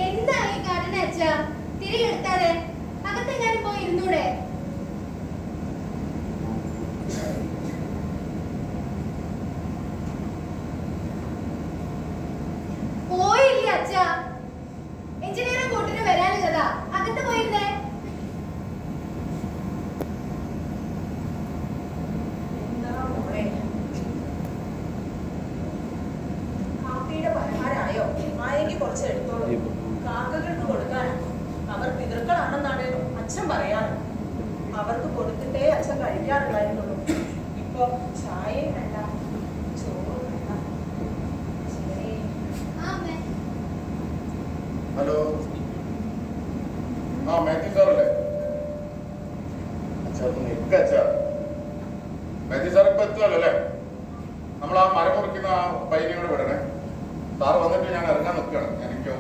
എന്താ ഈ കാട്ടിനെ അച്ഛാ തിരികെ എടുത്താതെ അകത്തെങ്ങാനും പോയി ഇരുന്നൂടെ? പോയില്ലേ അച്ഛാ? എഞ്ചിനീയറിംഗ് കൂട്ടിന് വരാനുള്ളതാ, അകത്ത് പോയിരുന്നേ. കാപ്പിയുടെ പലഹാരമായോ? ആയെങ്കിൽ കുറച്ച് എടുത്തോളൂ. കാക്കകൾക്ക് കൊടുക്കാനാണ്. അവർ പിതൃക്കളാണെന്നാണ് അച്ഛൻ പറയാറ്. അവർക്ക് കൊടുത്തിട്ടേ അച്ഛൻ കഴിക്കാറുണ്ടായിരുന്നുള്ളൂ. ഇപ്പൊ ചായയും വേണ്ട, ചോറും വേണ്ട. ഹലോ, ആ മാത്യു സാറല്ലേ? അച്ഛാ നിൽക്ക അച്ഛാ. മാത്യു സാർ ഇപ്പൊ എത്തുമല്ലോ അല്ലേ? നമ്മൾ ആ മരം മുറിക്കുന്ന ആ പയ്യനെ കൂടെ വിടണേ. സാറ് വന്നിട്ട് ഞാൻ ഇറങ്ങാൻ നിൽക്കുകയാണ്. എനിക്ക്